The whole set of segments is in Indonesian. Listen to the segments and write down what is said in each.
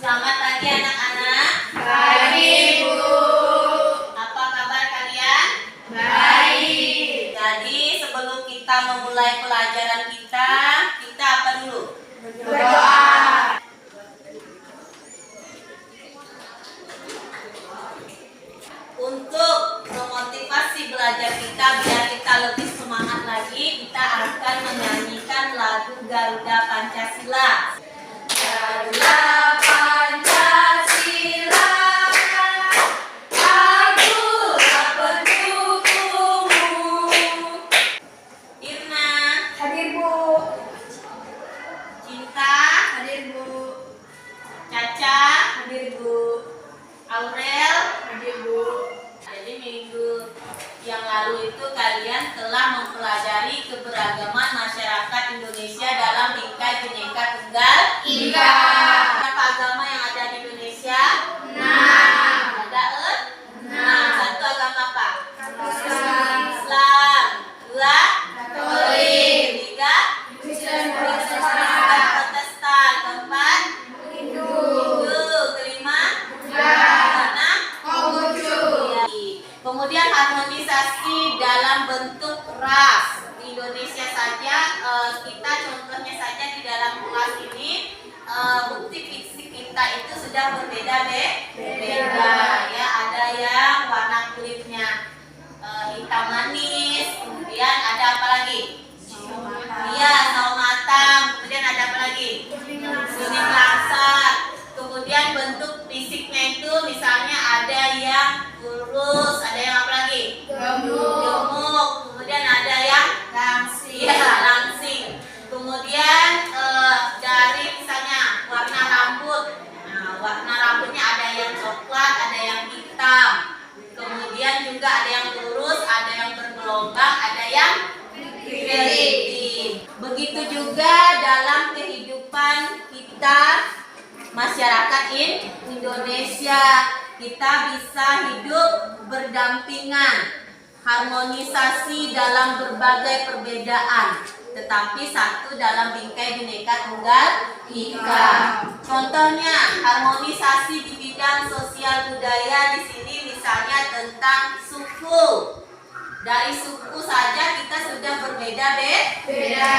Selamat pagi anak-anak. Pagi, Bu. Apa kabar kalian? Baik. Jadi sebelum kita memulai pelajaran kita apa dulu? Berdoa. Untuk memotivasi belajar kita biar kita lebih semangat lagi, kita akan menyanyikan lagu Garuda Pancasila. Garuda Pancasila, akulah pendukungmu. Irna, Hadir, Bu. Cinta, Hadir, Bu. Caca, Hadir, Bu. Aurel. Hadir, Bu. Jadi minggu yang lalu itu kalian telah mempelajari keberagaman masyarakat Indonesia dalam Bhinneka Bhinneka Tunggal Ika. Berapa agama yang ada di Indonesia? 6. Ada 6. Satu agama apa? Islam. Islam. Dua? Katolik. Tiga? Kristen. Protestan. Keempat? Hindu. Kelima? Buddha. Keenam? Konghucu. Kemudian harmonisasi dalam bentuk ras. Di Indonesia saja kita contohnya saja di dalam kelas ini bukti fisik kita itu sudah berbeda beda ya. Ada yang warna kulitnya hitam manis, kemudian ada apa lagi? Iya, sawo matang. Kemudian ada apa lagi? Kuning langsat. Kemudian bentuk fisiknya itu misalnya ada yang kurus, ada yang apa lagi? Gemuk. Kemudian ada yang langsing. Iya, langsing. Kemudian dari misalnya warna rambut. Nah, warna rambutnya ada yang coklat, ada yang hitam. Kemudian juga ada yang lurus, ada yang bergelombang, ada yang keriting. Begitu juga dalam kehidupan kita masyarakat Indonesia, kita bisa hidup berdampingan, harmonisasi dalam berbagai perbedaan, tetapi satu dalam Bhinneka Bhinneka Tunggal Ika. Contohnya harmonisasi di bidang sosial budaya di sini misalnya tentang suku. Dari suku saja kita sudah berbeda Beda.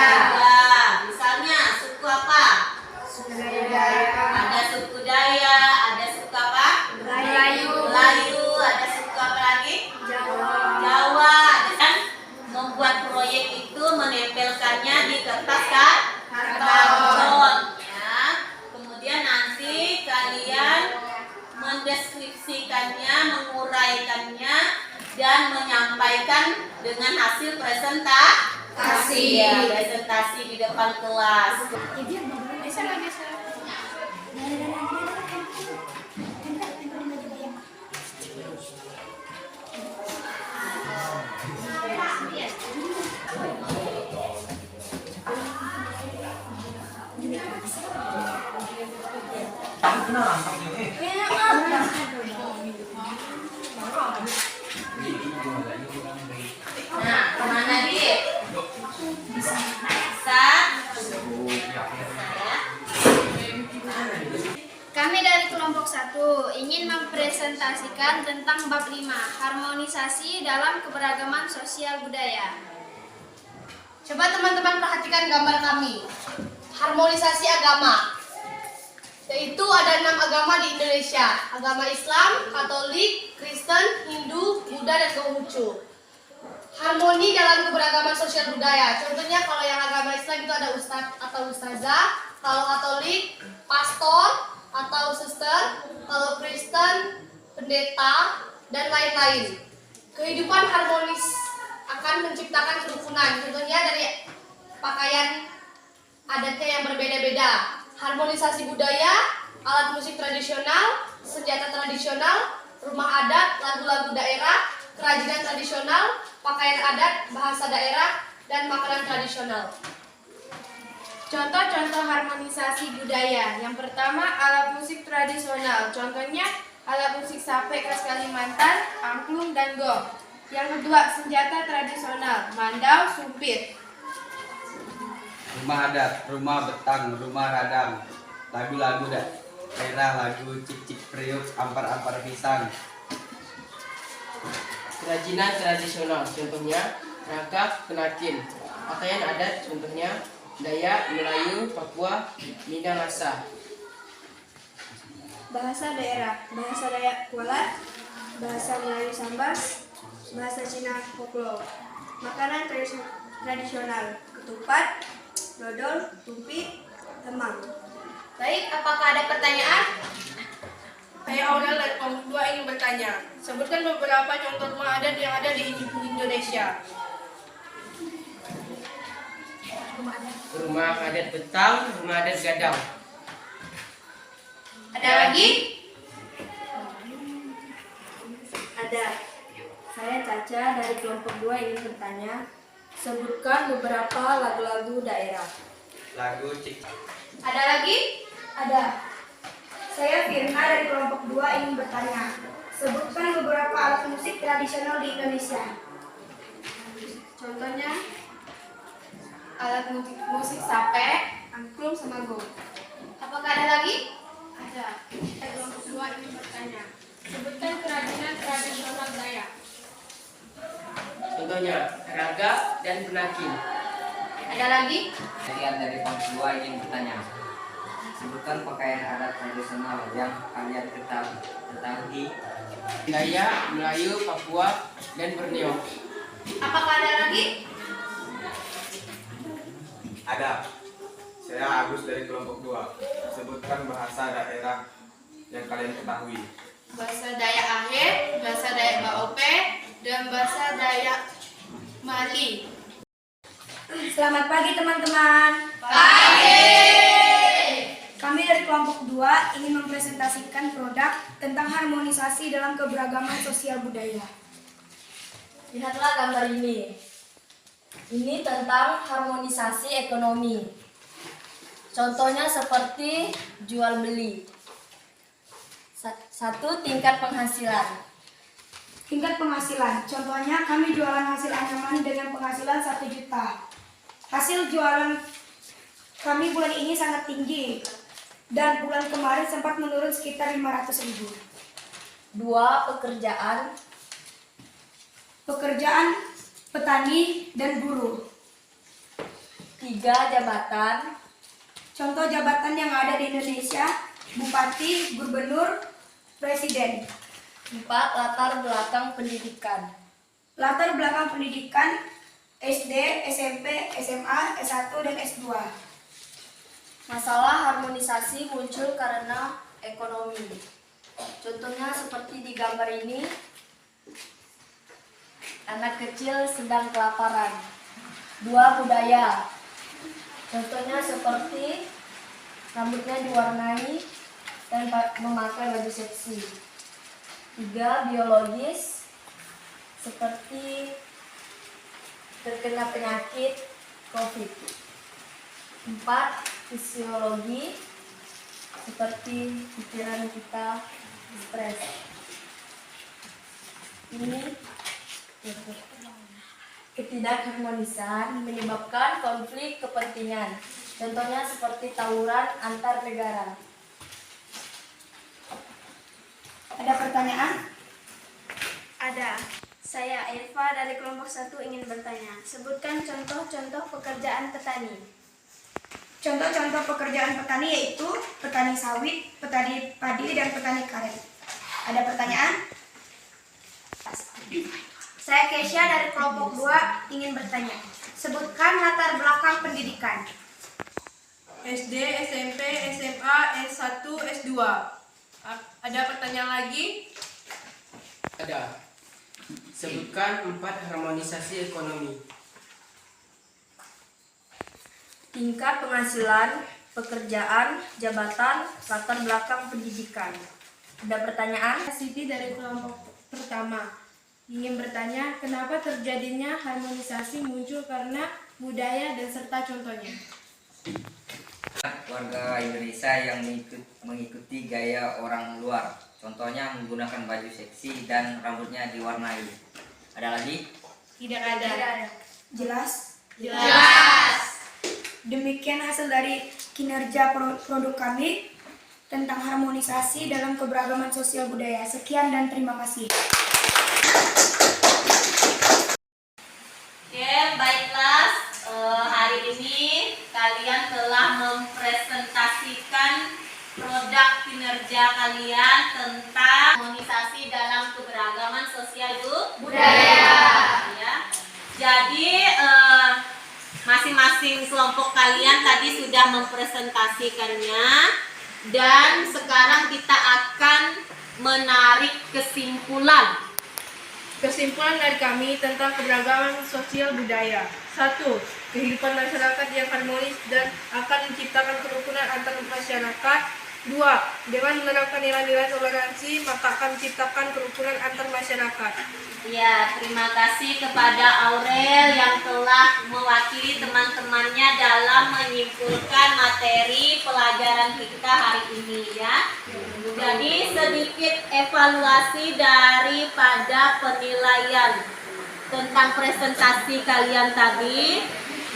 Misalnya suku apa? Ada suku Dayak, ada suku apa? Melayu, ada suku apa lagi? Jawa. Dan membuat proyek itu menempelkannya di kertas karton ya. Kemudian nanti kalian mendeskripsikannya, menguraikannya dan menyampaikan dengan hasil presentasi. Ya, presentasi di depan kelas. Nah, kemana Dit? Bisa. Kami dari kelompok 1 ingin mempresentasikan tentang bab 5, harmonisasi dalam keberagaman sosial budaya. Coba teman-teman perhatikan gambar kami. Harmonisasi agama. Yaitu ada 6 agama di Indonesia. Agama Islam, Katolik, Kristen, Hindu, Buddha, dan Konghucu. Harmoni dalam keberagaman sosial budaya. Contohnya kalau yang agama Islam itu ada ustadz atau ustazah. Kalau Katolik, pastor atau suster. Kalau Kristen, pendeta, dan lain-lain. Kehidupan harmonis akan menciptakan kerukunan. Contohnya dari pakaian adatnya yang berbeda-beda. Harmonisasi budaya, alat musik tradisional, senjata tradisional, rumah adat, lagu-lagu daerah, kerajinan tradisional, pakaian adat, bahasa daerah, dan makanan tradisional. Contoh-contoh harmonisasi budaya. Yang pertama, alat musik tradisional. Contohnya alat musik sape khas Kalimantan, angklung, dan gong. Yang kedua, senjata tradisional, mandau, sumpit. Rumah adat, rumah betang, rumah radang, lagu-lagu dah. daerah lagu Cip Cip Priuk Ampar-ampar Pisang. Kerajinan tradisional, contohnya rangka penakin. Pakaian adat, contohnya Dayak, Melayu, Papua, Minahasa. Bahasa daerah, bahasa Dayak Kuala, bahasa Melayu Sambas, bahasa Cina Koplo. Makanan tradisional, ketupat, dodol, tumpi, lemang. Baik, apakah ada pertanyaan? Saya Aurel dari kelompok 2 ingin bertanya. Sebutkan beberapa contoh rumah adat yang ada di Indonesia. Rumah adat Betang, rumah adat Gadang. Ada lagi? Ada. Saya Caca dari kelompok 2 ingin bertanya. Sebutkan beberapa lagu-lagu daerah. Lagu Cik Ada lagi? Ada. Saya Firna dari kelompok 2 ingin bertanya. Sebutkan beberapa alat musik tradisional di Indonesia. Contohnya alat musik sape, angklung, sama gong. Apakah ada lagi? Ada. Saya kelompok 2 ingin bertanya. Sebutkan kerajinan tradisional Dayak. Contohnya raga dan penakin. Ada lagi? Saya dari kelompok 2 ingin bertanya. Sebutkan pakaian adat tradisional yang kalian ketahui. Dayak, Melayu, Papua, dan Borneo. Apakah ada lagi? Ada. Saya Agus dari kelompok 2. Sebutkan bahasa daerah yang kalian ketahui. Bahasa Dayak Ahe, bahasa Dayak Baope, dan bahasa Dayak Mali. Selamat pagi teman-teman. Kami dari kelompok 2 ingin mempresentasikan produk tentang harmonisasi dalam keberagaman sosial budaya. Lihatlah gambar ini. Ini tentang harmonisasi ekonomi. Contohnya seperti jual beli. Satu, tingkat penghasilan. Tingkat penghasilan. Contohnya kami jualan hasil anyaman dengan penghasilan 1 juta. Hasil jualan kami bulan ini sangat tinggi. Dan bulan kemarin sempat menurun sekitar 500.000. Dua, pekerjaan. Pekerjaan petani dan buruh. Tiga, jabatan. Contoh jabatan yang ada di Indonesia, bupati, gubernur, presiden. Empat, latar belakang pendidikan. Latar belakang pendidikan, SD, SMP, SMA, S1, dan S2. Masalah harmonisasi muncul karena ekonomi. Contohnya seperti di gambar ini, anak kecil sedang kelaparan. Dua, budaya. Contohnya seperti rambutnya diwarnai dan memakai baju seksi. Tiga, biologis. Seperti terkena penyakit COVID. Empat, fisiologi. Seperti pikiran kita stres. Ini ketidakharmonisan menyebabkan konflik kepentingan. Contohnya seperti tawuran antar negara. Ada pertanyaan? Ada. Saya Eva dari kelompok 1 ingin bertanya. Sebutkan contoh-contoh pekerjaan petani. Contoh-contoh pekerjaan petani yaitu petani sawit, petani padi, dan petani karet. Ada pertanyaan? Saya Kesha dari kelompok 2 ingin bertanya. Sebutkan latar belakang pendidikan. SD, SMP, SMA, S1, S2. Ada pertanyaan lagi? Ada. Sebutkan 4 harmonisasi ekonomi. Tingkat penghasilan, pekerjaan, jabatan, latar belakang pendidikan. Ada pertanyaan? Siti dari kelompok pertama ingin bertanya, kenapa terjadinya harmonisasi muncul karena budaya dan serta contohnya. Warga Indonesia yang mengikuti gaya orang luar. Contohnya menggunakan baju seksi dan rambutnya diwarnai. Ada lagi? Tidak ada. Jelas? Demikian hasil dari kinerja produk kami. tentang harmonisasi dalam keberagaman sosial budaya. Sekian dan terima kasih. Oke, baiklah. Hari ini kalian telah mempresentasikan produk kinerja kalian tentang harmonisasi dalam keberagaman sosial budaya. Ya. Jadi masing-masing kelompok kalian tadi sudah mempresentasikannya dan sekarang kita akan menarik kesimpulan. Kesimpulan dari kami tentang keberagaman sosial budaya. 1. Kehidupan masyarakat yang harmonis dan akan menciptakan kerukunan antar masyarakat. 2. Dengan menerapkan nilai-nilai toleransi, maka akan menciptakan kerukunan antar masyarakat. Ya, terima kasih kepada Aurel yang telah mewakili teman-temannya dalam menyimpulkan materi pelajaran kita hari ini ya. Jadi sedikit evaluasi daripada penilaian tentang presentasi kalian tadi.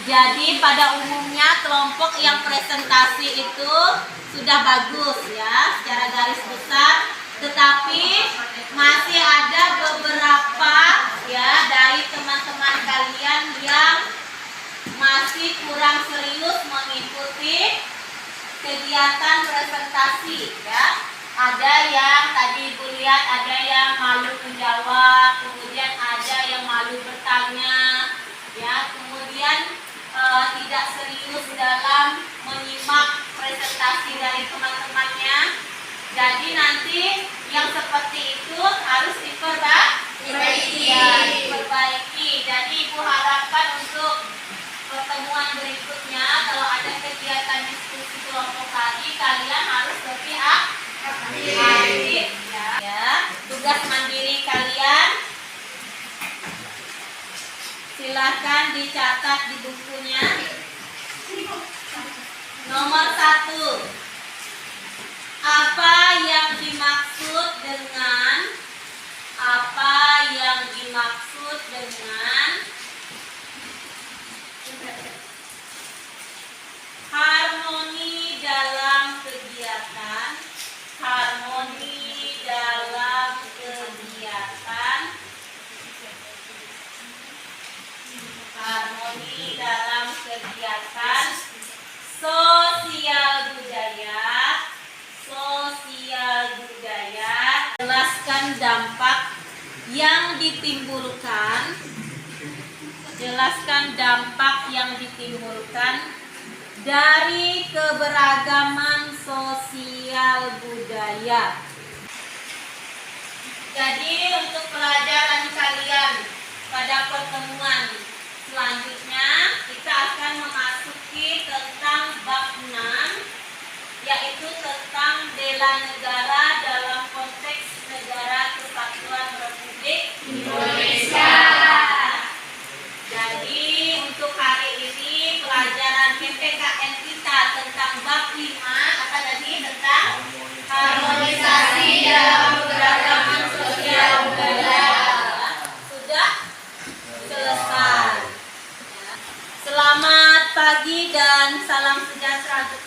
Jadi pada umumnya kelompok yang presentasi itu sudah bagus ya secara garis besar, tetapi masih ada beberapa ya dari teman-teman kalian yang masih kurang serius mengikuti kegiatan presentasi ya. Ada yang tadi Ibu lihat ada yang malu menjawab, kemudian ada yang malu bertanya ya, kemudian tidak serius dalam menyimak presentasi dari teman-temannya. Jadi nanti yang seperti itu harus diperbaiki. Jadi Ibu harapkan untuk pertemuan berikutnya kalau ada kegiatan diskusi kelompok tadi kalian harus lebih aktif ya. Tugas mandiri kalian silakan dicatat di bukunya. Nomor 1. Apa yang dimaksud dengan harmoni dalam kegiatan? Harmoni dalam kegiatan. Harmoni dalam kegiatan sosial budaya. Jelaskan dampak yang ditimbulkan. Dari keberagaman sosial budaya. Jadi untuk pelajaran kalian pada pertemuan selanjutnya kita akan memasuki tentang bab 6, yaitu tentang bela negara dalam konteks Negara Kesatuan Republik Indonesia. Jadi untuk hari ini pelajaran PPKN kita tentang bab 5 apa tadi? Tentang harmonisasi dalam keberagaman sosial budaya sudah selesai. Selamat pagi dan salam sejahtera untuk